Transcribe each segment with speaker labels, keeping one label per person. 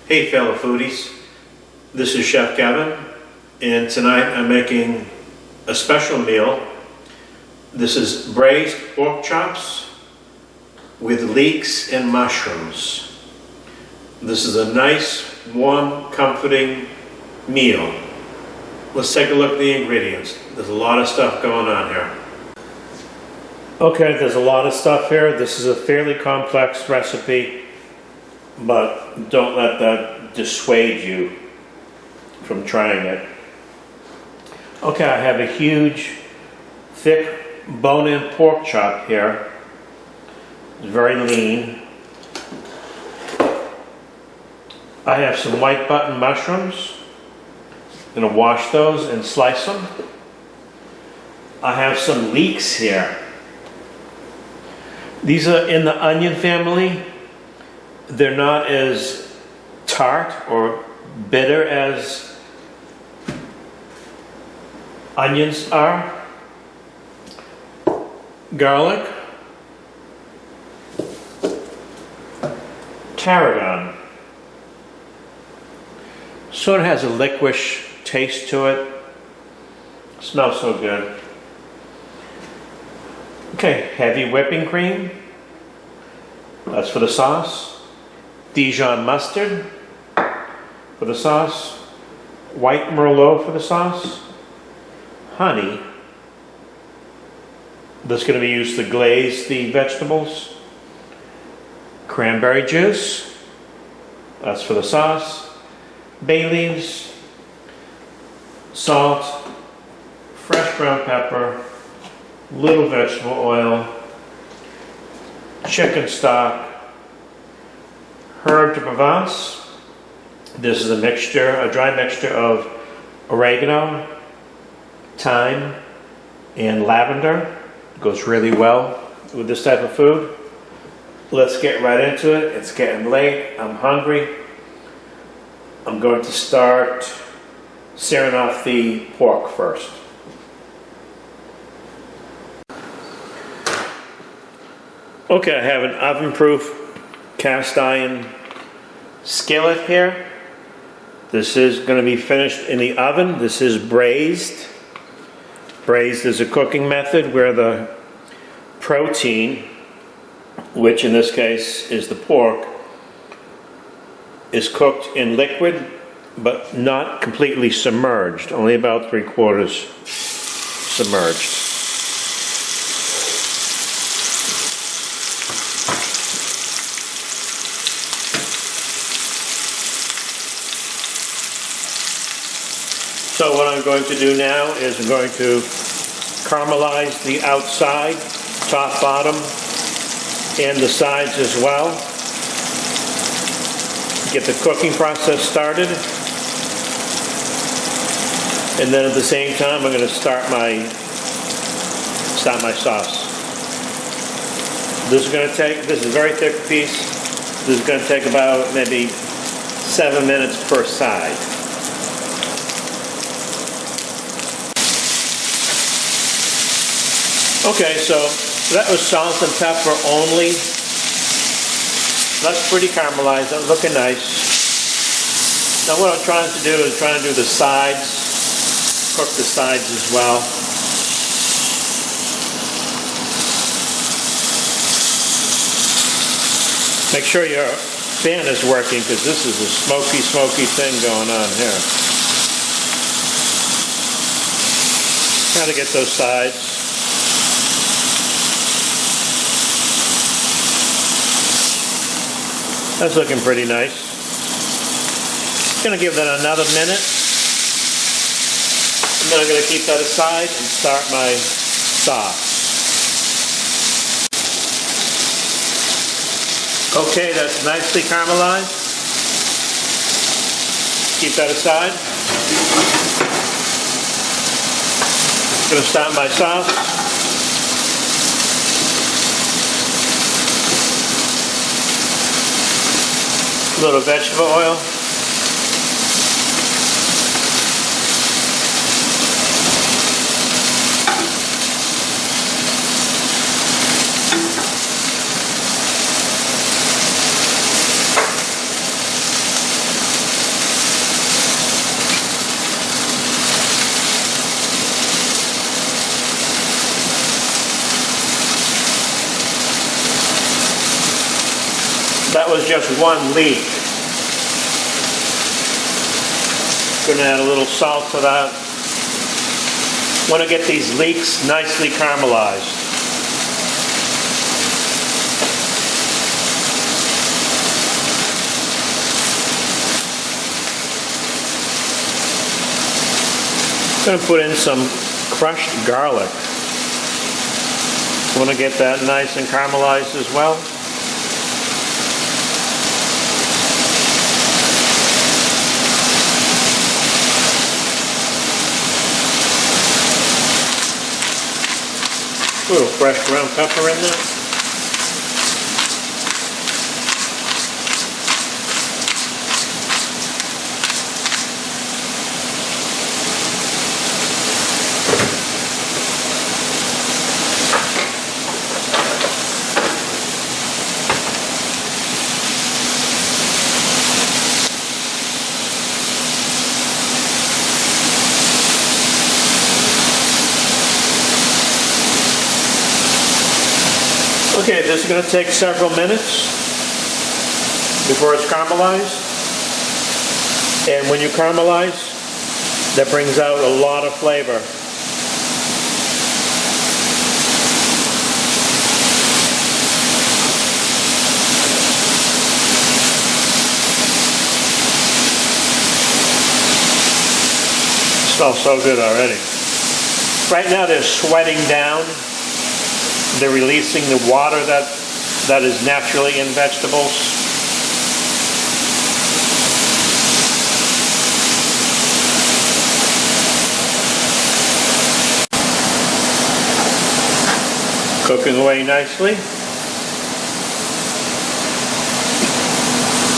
Speaker 1: Hey fellow foodies, this is Chef Kevin, and tonight I'm making a special meal. This is braised pork chops with leeks and mushrooms. This is a nice, warm, comforting meal. Let's take a look at the ingredients. There's a lot of stuff going on here. Okay, there's a lot of stuff here. This is a fairly complex recipe, but don't let that dissuade you from trying it. Okay, I have a huge, thick, bone-in pork chop here. It's very lean. I have some white button mushrooms. I'm going to wash those and slice them. I have some leeks here. These are in the onion family. They're not as tart or bitter as onions are. Garlic. Tarragon. Sort of has a licorice taste to it. Smells so good. Okay, heavy whipping cream. That's for the sauce. Dijon mustard for the sauce. White Merlot for the sauce. Honey. That's going to be used to glaze the vegetables. Cranberry juice. That's for the sauce. Bay leaves. Salt. Fresh ground pepper. Little vegetable oil. Chicken stock. Herb de Provence. This is a mixture, a dry mixture of oregano, thyme, and lavender. It goes really well with this type of food. Let's get right into it. It's getting late. I'm hungry. I'm going to start searing off the pork first. Okay, I have an oven-proof cast iron skillet here. This is going to be finished in the oven. This is braised. Braised is a cooking method where the protein, which in this case is the pork, is cooked in liquid but not completely submerged, only about 3/4 submerged. So what I'm going to do now is I'm going to caramelize the outside, top, bottom, and the sides as well. Get the cooking process started. And then at the same time I'm going to start my sauce. This is a very thick piece. This is going to take about maybe 7 minutes per side. Okay, so that was salt and pepper only. That's pretty caramelized. That's looking nice. Now what I'm trying to do is trying to do the sides, cook the sides as well. Make sure your fan is working because this is a smoky thing going on here. Try to get those sides. That's looking pretty nice. Gonna give that another minute. And then I'm gonna keep that aside and start my sauce. Okay, that's nicely caramelized. Keep that aside. Gonna start my sauce. A little vegetable oil. was just one leek. Gonna add a little salt to that. Want to get these leeks nicely caramelized. Gonna put in some crushed garlic. Want to get that nice and caramelized as well. A little fresh ground pepper in there. Okay, this is going to take several minutes before it's caramelized. And when you caramelize, that brings out a lot of flavor. It smells so good already. Right now they're sweating down. They're releasing the water that is naturally in vegetables. Cooking away nicely.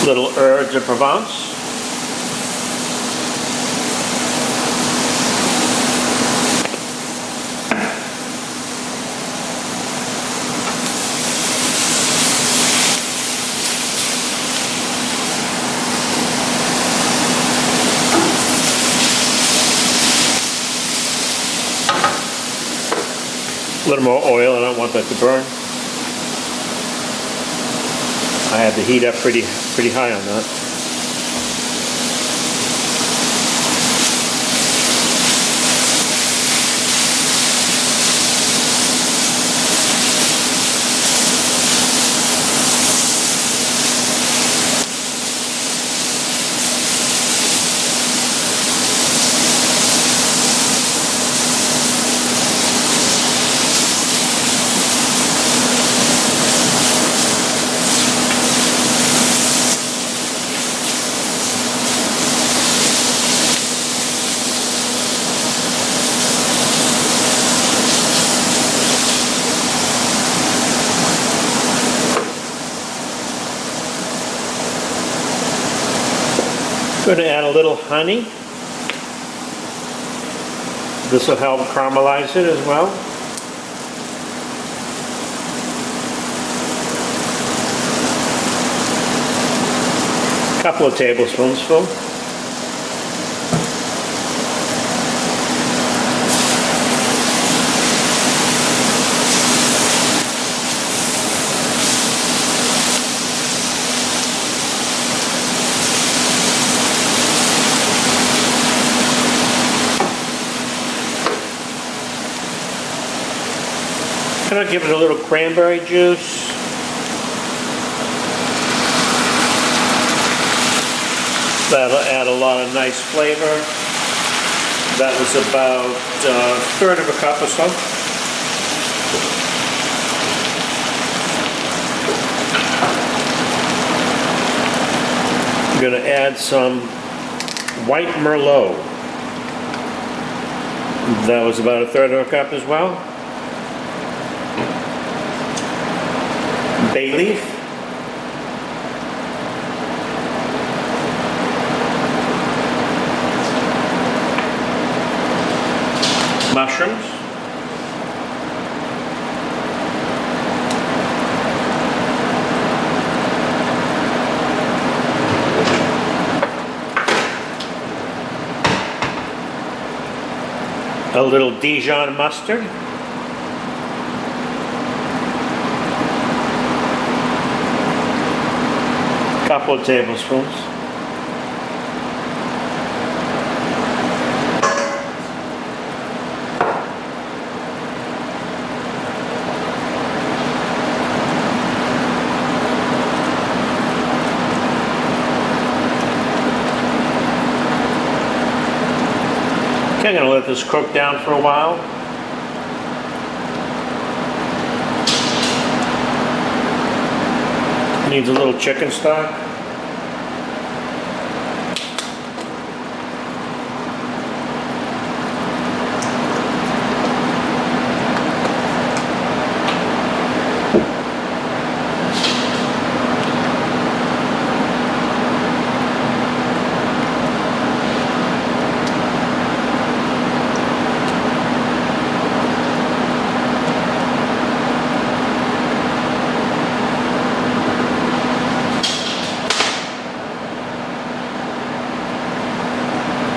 Speaker 1: Little herbs de Provence. A little more oil, I don't want that to burn. I have the heat up pretty high on that. Going to add a little honey. This will help caramelize it as well. A couple of tablespoons full. I'm going to give it a little cranberry juice. That'll add a lot of nice flavor. That was about a third of a cup or so. I'm going to add some white Merlot. That was about a third of a cup as well. Bay leaf, mushrooms, a little Dijon mustard, couple of tablespoons. Okay, I'm going to let this cook down for a while. Needs a little chicken stock.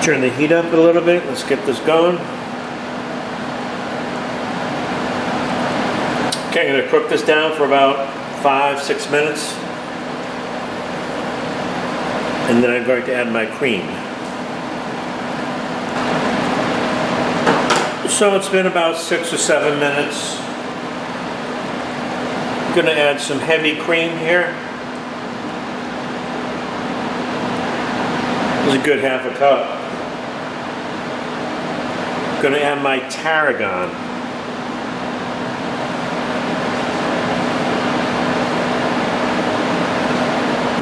Speaker 1: Turn the heat up a little bit. Let's get this going. Okay, I'm going to cook this down for about 5-6 minutes. And then I'm going to add my cream. So it's been about 6 or 7 minutes. I'm going to add some heavy cream here. This is a good half a cup. Going to add my tarragon.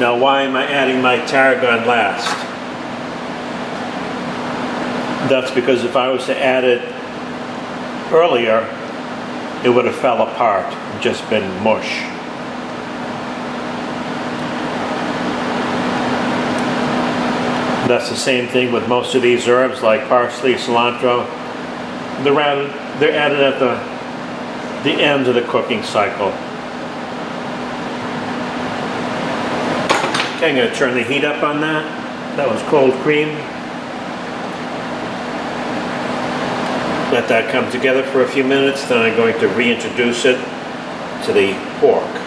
Speaker 1: Now, why am I adding my tarragon last? That's because if I was to add it earlier, it would have fell apart and just been mush. That's the same thing with most of these herbs like parsley, cilantro. They're added at the end of the cooking cycle. Okay, I'm going to turn the heat up on that. That was cold cream. Let that come together for a few minutes, then I'm going to reintroduce it to the pork.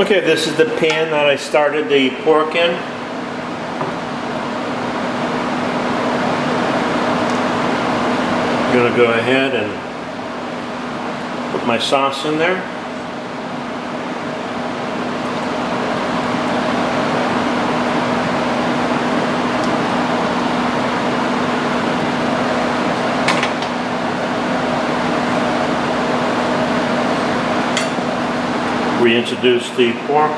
Speaker 1: Okay, this is the pan that I started the pork in. I'm going to go ahead and put my sauce in there. Reintroduce the pork.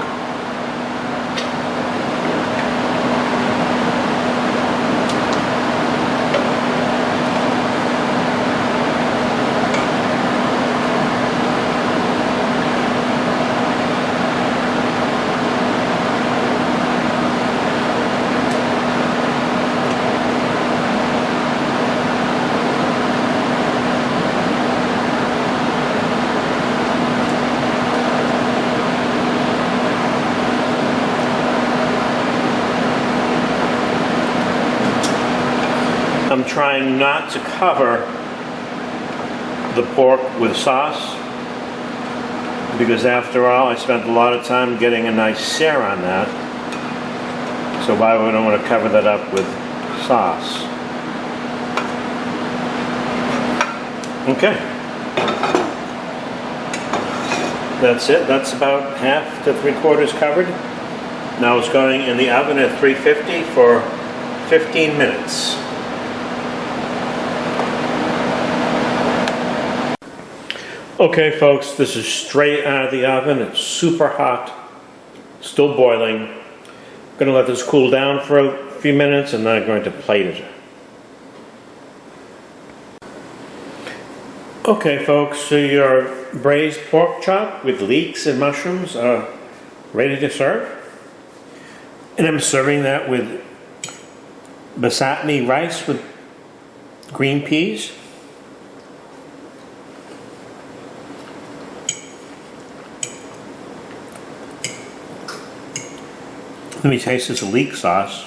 Speaker 1: I'm trying not to cover the pork with sauce because after all I spent a lot of time getting a nice sear on that, so why would I want to cover that up with sauce? Okay, that's it. That's about half to 3/4 covered. Now it's going in the oven at 350 for 15 minutes. Okay folks, this is straight out of the oven. It's super hot, still boiling. I'm going to let this cool down for a few minutes and then I'm going to plate it. Okay folks, so your braised pork chop with leeks and mushrooms are ready to serve. And I'm serving that with basmati rice with green peas. Let me taste this leek sauce.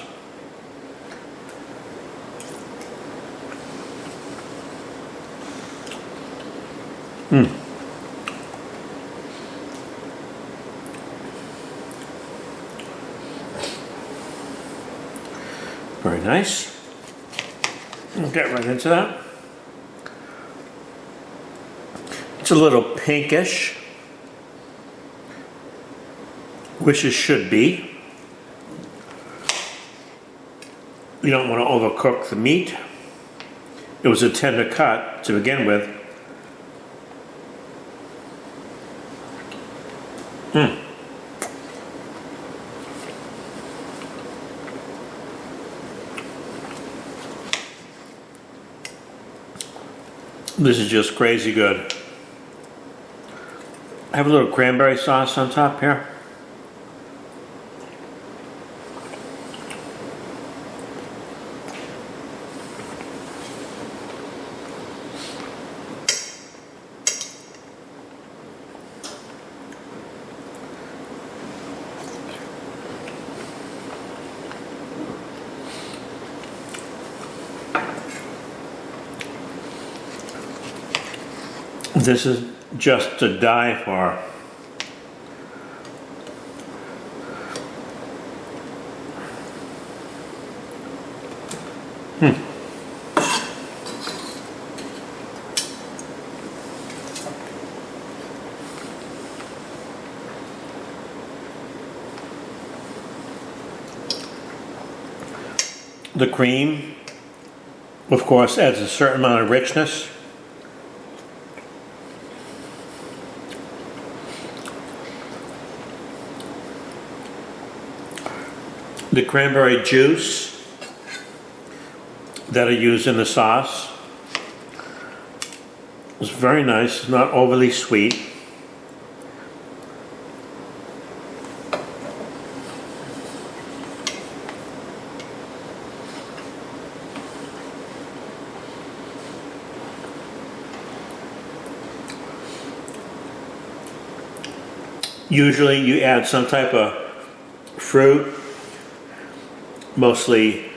Speaker 1: Very nice. We'll get right into that. It's a little pinkish, which it should be. You don't want to overcook the meat. It was a tender cut to begin with. This is just crazy good. I have a little cranberry sauce on top here. This is just to die for. The cream, of course, adds a certain amount of richness. The cranberry juice that I use in the sauce is very nice. It's not overly sweet. Usually you add some type of fruit, mostly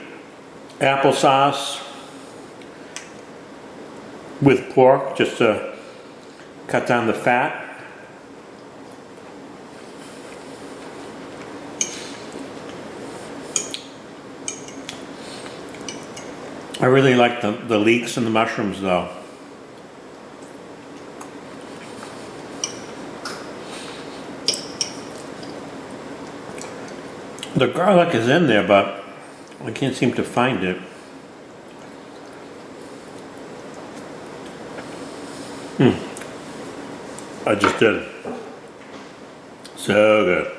Speaker 1: applesauce with pork, just to cut down the fat. I really like the leeks and the mushrooms though. The garlic is in there, but I can't seem to find it. I just did. So good.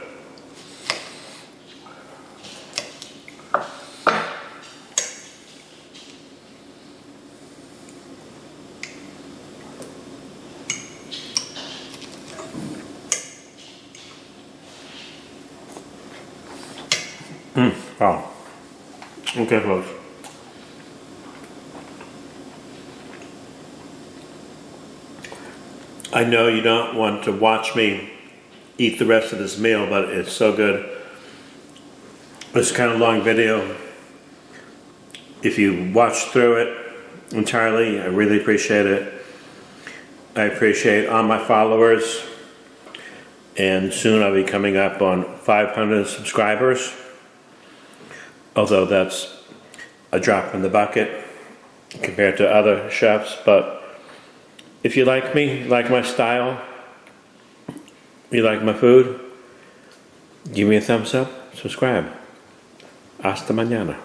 Speaker 1: Wow. Okay, folks. I know you don't want to watch me eat the rest of this meal, but it's so good. It's kind of a long video. If you watch through it entirely, I really appreciate it. I appreciate all my followers, and soon I'll be coming up on 500 subscribers. Although that's a drop in the bucket compared to other chefs, but if you like me, like my style, you like my food, give me a thumbs up, subscribe. Hasta mañana.